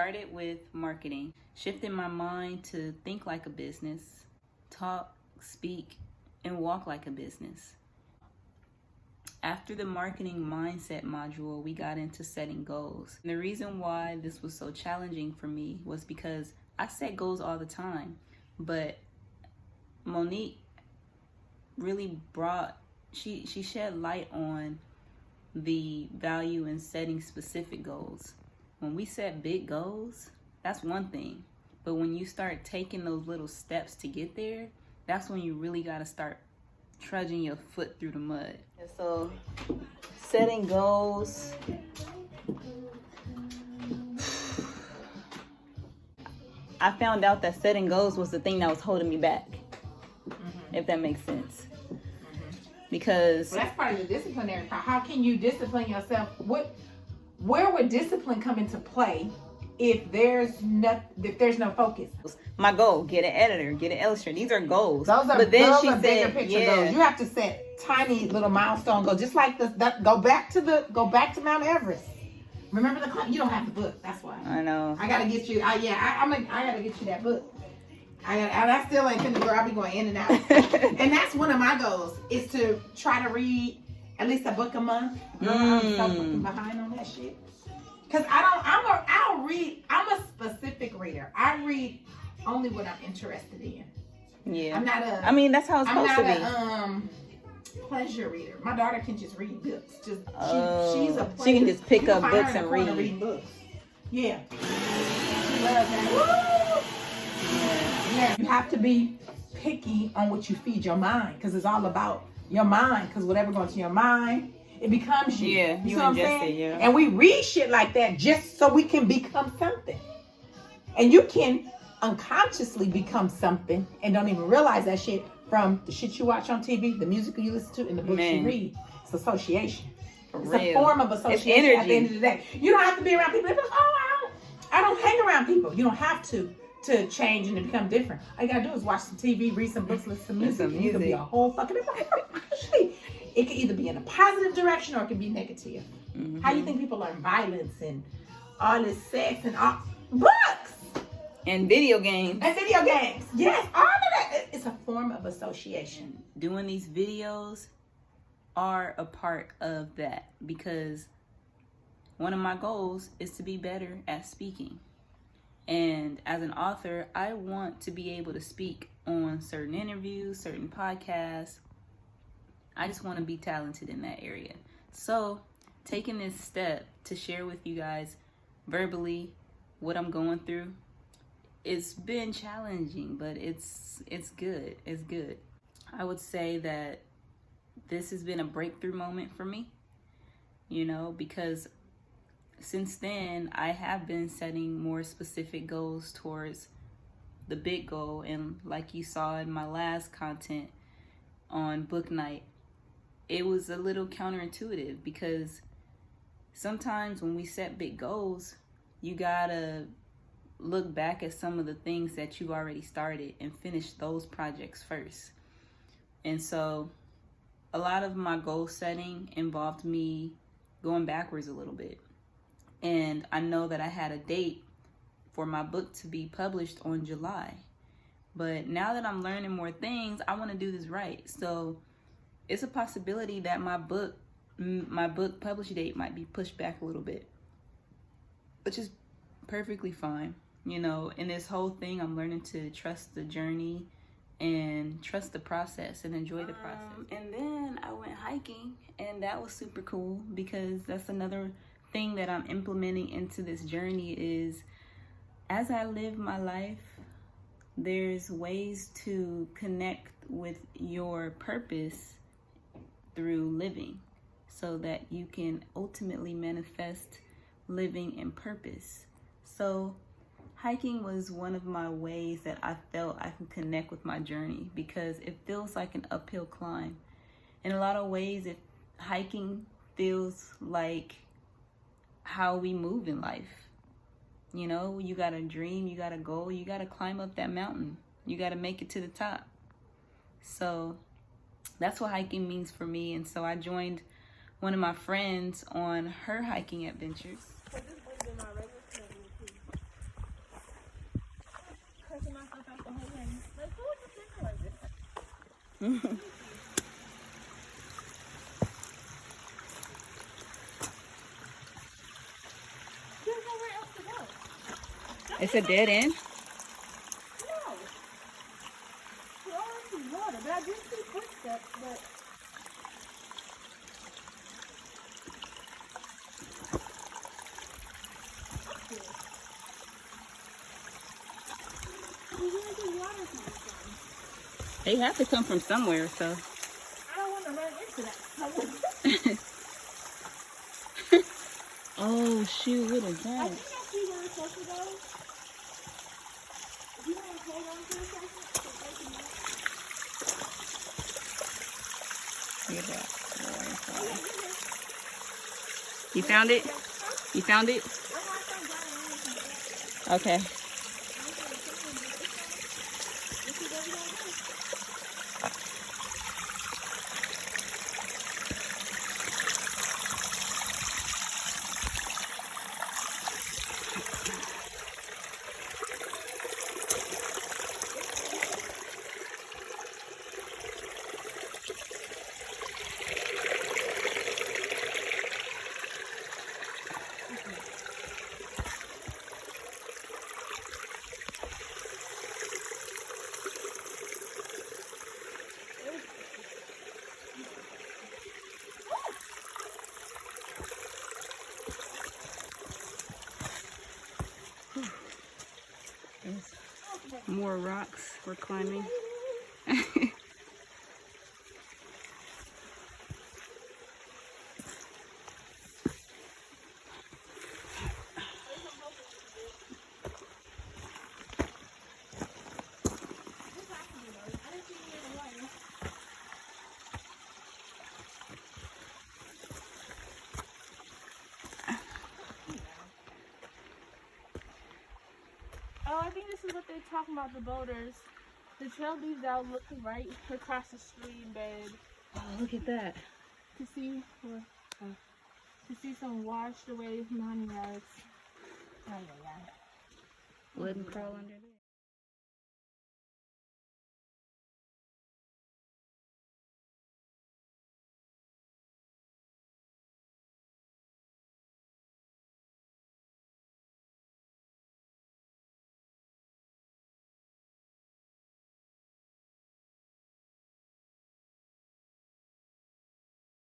started with marketing, shifting my mind to think like a business, talk, speak, and walk like a business. After the marketing mindset module, we got into setting goals. And the reason why this was so challenging for me was because I set goals all the time, but Monique really she shed light on the value in setting specific goals. When we set big goals, that's one thing. But when you start taking those little steps to get there, that's when you really got to start trudging your foot through the mud. And so setting goals, I found out that setting goals was the thing that was holding me back, if that makes sense. Because that's part of the disciplinary part. How can you discipline yourself? Where would discipline come into play if there's no focus? My goal: get an editor, get an illustrator. These are goals. Those are bigger picture goals. You have to set tiny little milestone goals, just like that. Go back to Mount Everest. Remember you don't have the book. That's why. I know. I gotta get you. I gotta get you that book. I still ain't finished, girl. I'll be going in and out. And that's one of my goals, is to try to read at least a book a month. I'm so fucking behind on that shit. Cause I'll read. I'm a specific reader. I read only what I'm interested in. Yeah. I'm not that's how it's supposed to be. I'm not a pleasure reader. My daughter can just read books. She can just pick up books and read books. Yeah. She loves that. Woo! Yeah. You have to be picky on what you feed your mind, because it's all about your mind. Because whatever goes to your mind, it becomes you. Yeah, you know what I'm saying? Yeah. And we read shit like that just so we can become something. And you can unconsciously become something and don't even realize that shit from the shit you watch on TV, the music you listen to, and the books you read. It's association. It's a form of association. It's energy. At the end of the day, you don't have to be around people. I don't hang around people. You don't have to change and to become different. All you gotta do is watch some TV, read some books, listen to music. You can be a whole fucking. Actually, it can either be in a positive direction or it can be negative. Mm-hmm. How you think people learn violence and all this sex and all books and video games? Yes, all of that. It's a form of association. Doing these videos are a part of that, because one of my goals is to be better at speaking. And as an author, I want to be able to speak on certain interviews, certain podcasts. I just want to be talented in that area. So taking this step to share with you guys verbally what I'm going through, it's been challenging, but it's good. It's good. I would say that this has been a breakthrough moment for me, because since then, I have been setting more specific goals towards the big goal. And like you saw in my last content on book night, it was a little counterintuitive, because sometimes when we set big goals, you gotta look back at some of the things that you've already started and finish those projects first. And so a lot of my goal setting involved me going backwards a little bit. And I know that I had a date for my book to be published on July. But now that I'm learning more things, I want to do this right. So it's a possibility that my book publishing date might be pushed back a little bit, which is perfectly fine. In this whole thing, I'm learning to trust the journey and trust the process and enjoy the process. And then I went hiking, and that was super cool, because that's another thing that I'm implementing into this journey is, as I live my life, there's ways to connect with your purpose through living, so that you can ultimately manifest living in purpose. So hiking was one of my ways that I felt I could connect with my journey, because it feels like an uphill climb. In a lot of ways, hiking feels like how we move in life. You got a dream, you got a goal, you got to climb up that mountain. You got to make it to the top. So that's what hiking means for me. And so I joined one of my friends on her hiking adventures. nowhere else to go. It's a dead end. No. We all see water, but I did see footsteps, but... Where did the water come from? They have to come from somewhere, so. I don't want to run into that. Oh shoot, what is I that? think I see where we're supposed to go. Do you want to hold on to a second? Look at that. You found it? You found it? Okay. There's more rocks we're climbing. Oh, I think this is what they're talking about, the boulders. The trail leads out, look right across the stream bed. Oh, look at that. To see some washed away mountain rocks. Wouldn't crawl under there.